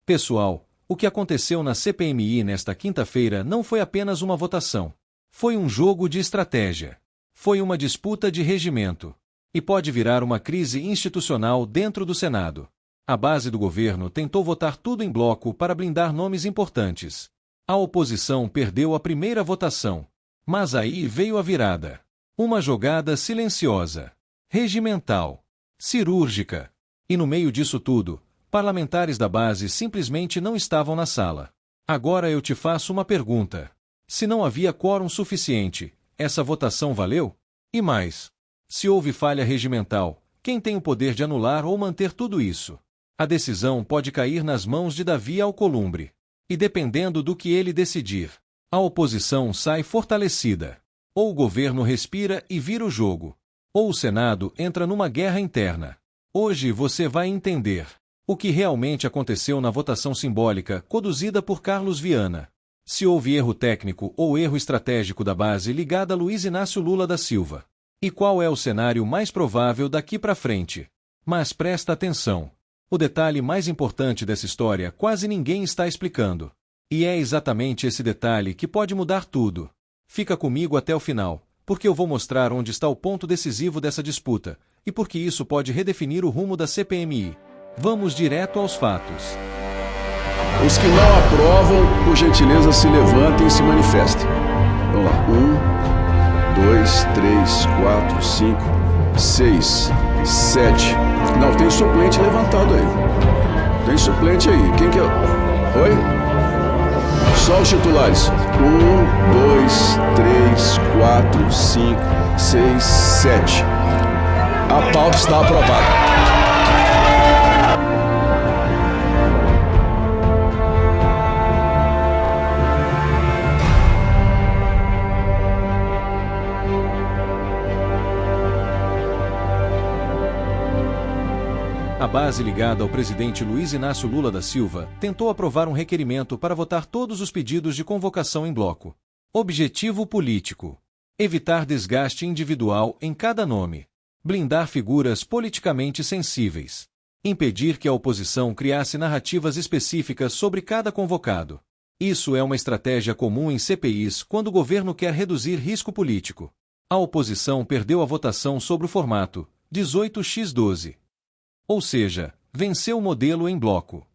Pessoal, o que aconteceu na CPMI nesta quinta-feira não foi apenas uma votação. Foi um jogo de estratégia. Foi uma disputa de regimento. E pode virar uma crise institucional dentro do Senado. A base do governo tentou votar tudo em bloco para blindar nomes importantes. A oposição perdeu a primeira votação. Mas aí veio a virada. Uma jogada silenciosa, regimental, cirúrgica. E no meio disso tudo, parlamentares da base simplesmente não estavam na sala. Agora eu te faço uma pergunta. Se não havia quórum suficiente, essa votação valeu? E mais, se houve falha regimental, quem tem o poder de anular ou manter tudo isso? A decisão pode cair nas mãos de Davi Alcolumbre. E dependendo do que ele decidir, a oposição sai fortalecida. Ou o governo respira e vira o jogo. Ou o Senado entra numa guerra interna. Hoje você vai entender o que realmente aconteceu na votação simbólica conduzida por Carlos Viana. Se houve erro técnico ou erro estratégico da base ligada a Luiz Inácio Lula da Silva. E qual é o cenário mais provável daqui para frente? Mas presta atenção. O detalhe mais importante dessa história quase ninguém está explicando. E é exatamente esse detalhe que pode mudar tudo. Fica comigo até o final, porque eu vou mostrar onde está o ponto decisivo dessa disputa, e porque isso pode redefinir o rumo da CPMI. Vamos direto aos fatos. Os que não aprovam, por gentileza, se levantem e se manifestem. Vamos lá. 1, 2, 3, 4, 5, 6, 7. Não, tem suplente levantado aí. Tem suplente aí. Quem que é? Oi? Só os titulares. 1, 2, 3, 4, 5, 6, 7. A pauta está aprovada. A base ligada ao presidente Luiz Inácio Lula da Silva tentou aprovar um requerimento para votar todos os pedidos de convocação em bloco. Objetivo político: evitar desgaste individual em cada nome, blindar figuras politicamente sensíveis, impedir que a oposição criasse narrativas específicas sobre cada convocado. Isso é uma estratégia comum em CPIs quando o governo quer reduzir risco político. A oposição perdeu a votação sobre o formato 18x12. Ou seja, venceu o modelo em bloco.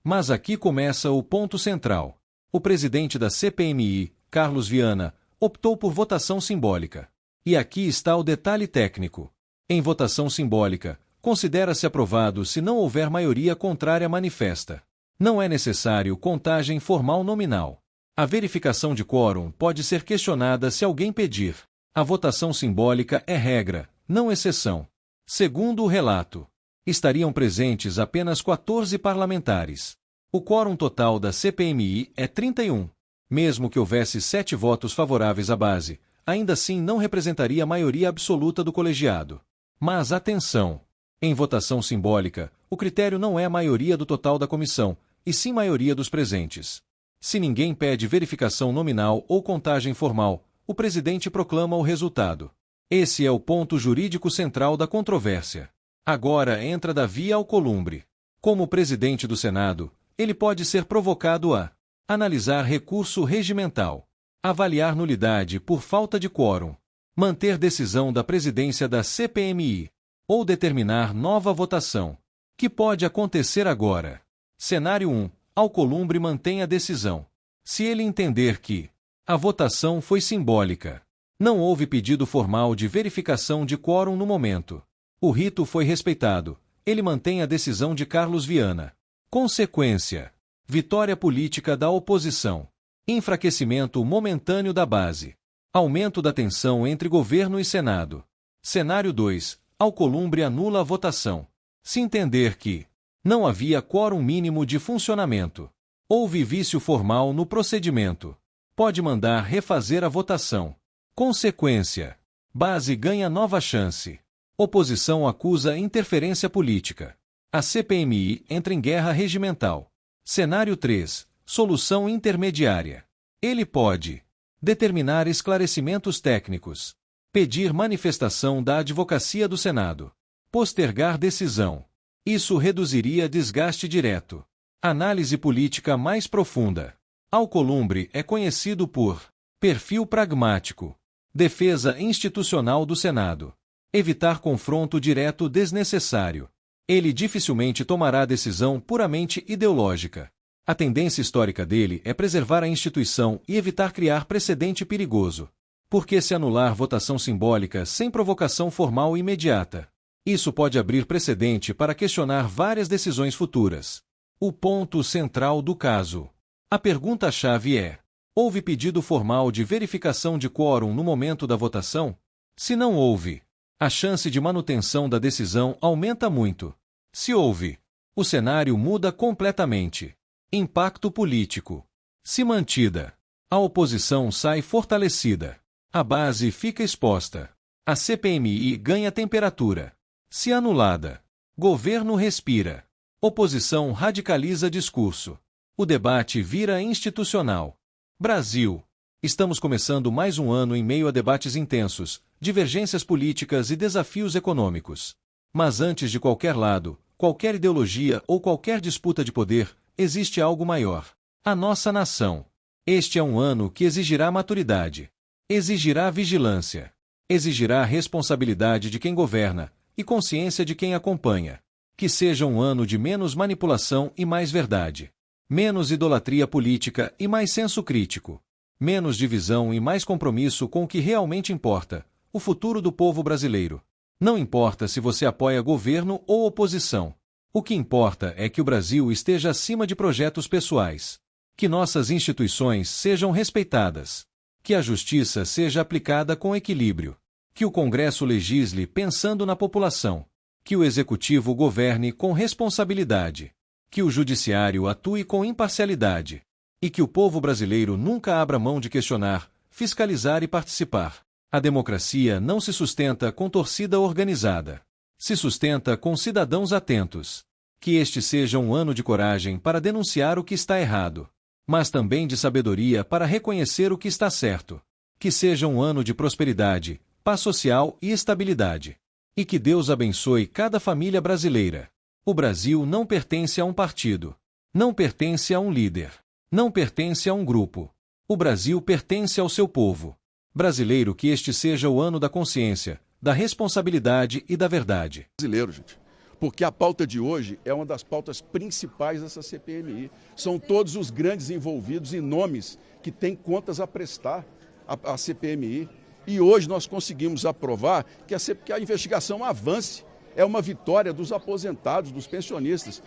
Mas aqui começa o ponto central. O presidente da CPMI, Carlos Viana, optou por votação simbólica. E aqui está o detalhe técnico. Em votação simbólica, considera-se aprovado se não houver maioria contrária manifesta. Não é necessário contagem formal nominal. A verificação de quórum pode ser questionada se alguém pedir. A votação simbólica é regra, não exceção. Segundo o relato, estariam presentes apenas 14 parlamentares. O quórum total da CPMI é 31. Mesmo que houvesse 7 votos favoráveis à base, ainda assim não representaria a maioria absoluta do colegiado. Mas atenção! Em votação simbólica, o critério não é a maioria do total da comissão, e sim maioria dos presentes. Se ninguém pede verificação nominal ou contagem formal, o presidente proclama o resultado. Esse é o ponto jurídico central da controvérsia. Agora entra Davi Alcolumbre. Como presidente do Senado, ele pode ser provocado a analisar recurso regimental, avaliar nulidade por falta de quórum, manter decisão da presidência da CPMI, ou determinar nova votação. Que pode acontecer agora? Cenário 1. Alcolumbre mantém a decisão. Se ele entender que a votação foi simbólica, não houve pedido formal de verificação de quórum no momento, o rito foi respeitado, ele mantém a decisão de Carlos Viana. Consequência: vitória política da oposição, enfraquecimento momentâneo da base, aumento da tensão entre governo e Senado. Cenário 2. Alcolumbre anula a votação. Se entender que não havia quórum mínimo de funcionamento, houve vício formal no procedimento, pode mandar refazer a votação. Consequência: base ganha nova chance. Oposição acusa interferência política. A CPMI entra em guerra regimental. Cenário 3. Solução intermediária. Ele pode determinar esclarecimentos técnicos, pedir manifestação da advocacia do Senado, postergar decisão. Isso reduziria desgaste direto. Análise política mais profunda. Alcolumbre é conhecido por perfil pragmático, defesa institucional do Senado, evitar confronto direto desnecessário. Ele dificilmente tomará decisão puramente ideológica. A tendência histórica dele é preservar a instituição e evitar criar precedente perigoso. Porque se anular votação simbólica sem provocação formal imediata, isso pode abrir precedente para questionar várias decisões futuras. O ponto central do caso. A pergunta-chave é: houve pedido formal de verificação de quórum no momento da votação? Se não houve, a chance de manutenção da decisão aumenta muito. Se houve, o cenário muda completamente. Impacto político. Se mantida, a oposição sai fortalecida. A base fica exposta. A CPMI ganha temperatura. Se anulada, governo respira. Oposição radicaliza discurso. O debate vira institucional. Brasil. Estamos começando mais um ano em meio a debates intensos, divergências políticas e desafios econômicos. Mas antes de qualquer lado, qualquer ideologia ou qualquer disputa de poder, existe algo maior: a nossa nação. Este é um ano que exigirá maturidade, exigirá vigilância, exigirá responsabilidade de quem governa e consciência de quem acompanha. Que seja um ano de menos manipulação e mais verdade, menos idolatria política e mais senso crítico, menos divisão e mais compromisso com o que realmente importa: o futuro do povo brasileiro. Não importa se você apoia governo ou oposição. O que importa é que o Brasil esteja acima de projetos pessoais. Que nossas instituições sejam respeitadas. Que a justiça seja aplicada com equilíbrio. Que o Congresso legisle pensando na população. Que o Executivo governe com responsabilidade. Que o Judiciário atue com imparcialidade. E que o povo brasileiro nunca abra mão de questionar, fiscalizar e participar. A democracia não se sustenta com torcida organizada. Se sustenta com cidadãos atentos. Que este seja um ano de coragem para denunciar o que está errado, mas também de sabedoria para reconhecer o que está certo. Que seja um ano de prosperidade, paz social e estabilidade. E que Deus abençoe cada família brasileira. O Brasil não pertence a um partido. Não pertence a um líder. Não pertence a um grupo. O Brasil pertence ao seu povo. Brasileiro, que este seja o ano da consciência, da responsabilidade e da verdade. Brasileiro, gente. Porque a pauta de hoje é uma das pautas principais dessa CPMI. São todos os grandes envolvidos e nomes que têm contas a prestar à CPMI. E hoje nós conseguimos aprovar que a investigação avance. É uma vitória dos aposentados, dos pensionistas.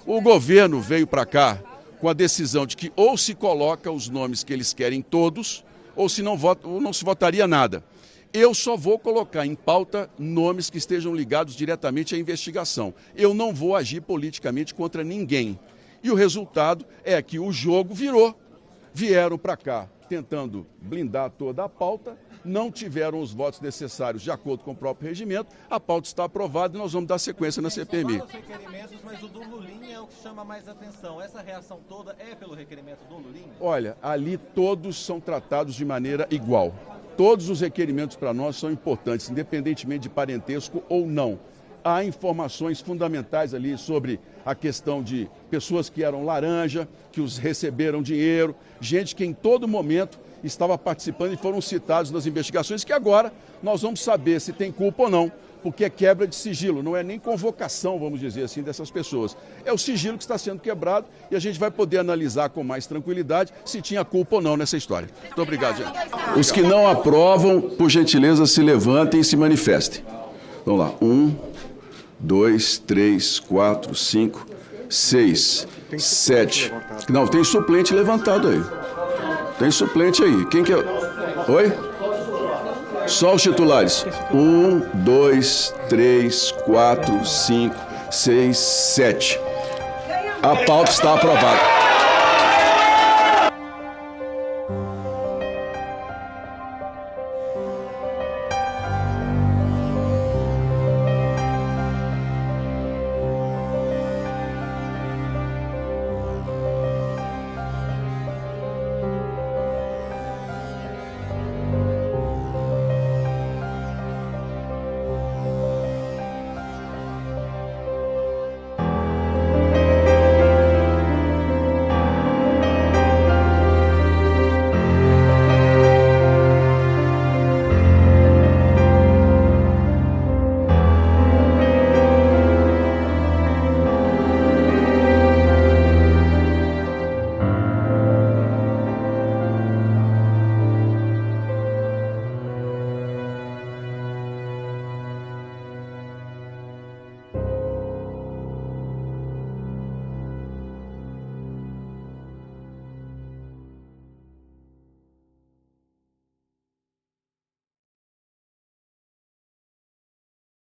O governo veio para cá com a decisão de que ou se coloca os nomes que eles querem todos, ou se não vota, ou não se votaria nada. Eu só vou colocar em pauta nomes que estejam ligados diretamente à investigação. Eu não vou agir politicamente contra ninguém. E o resultado é que o jogo virou. Vieram para cá tentando blindar toda a pauta, não tiveram os votos necessários de acordo com o próprio regimento, a pauta está aprovada e nós vamos dar sequência na CPMI. São vários requerimentos, mas o do Lulinha é o que chama mais atenção. Essa reação toda é pelo requerimento do Lulinha? Olha, ali todos são tratados de maneira igual. Todos os requerimentos para nós são importantes, independentemente de parentesco ou não. Há informações fundamentais ali sobre a questão de pessoas que eram laranja, que os receberam dinheiro, gente que em todo momento estava participando e foram citados nas investigações, que agora nós vamos saber se tem culpa ou não, porque é quebra de sigilo, não é nem convocação, vamos dizer assim, dessas pessoas. É o sigilo que está sendo quebrado e a gente vai poder analisar com mais tranquilidade se tinha culpa ou não nessa história. Muito obrigado, gente. Os que não aprovam, por gentileza, se levantem e se manifestem. Vamos lá. 1, 2, 3, 4, 5, 6, 7. Não, tem suplente levantado aí. Tem suplente aí. Quem que é? Oi? Só os titulares. 1, 2, 3, 4, 5, 6, 7. A pauta está aprovada.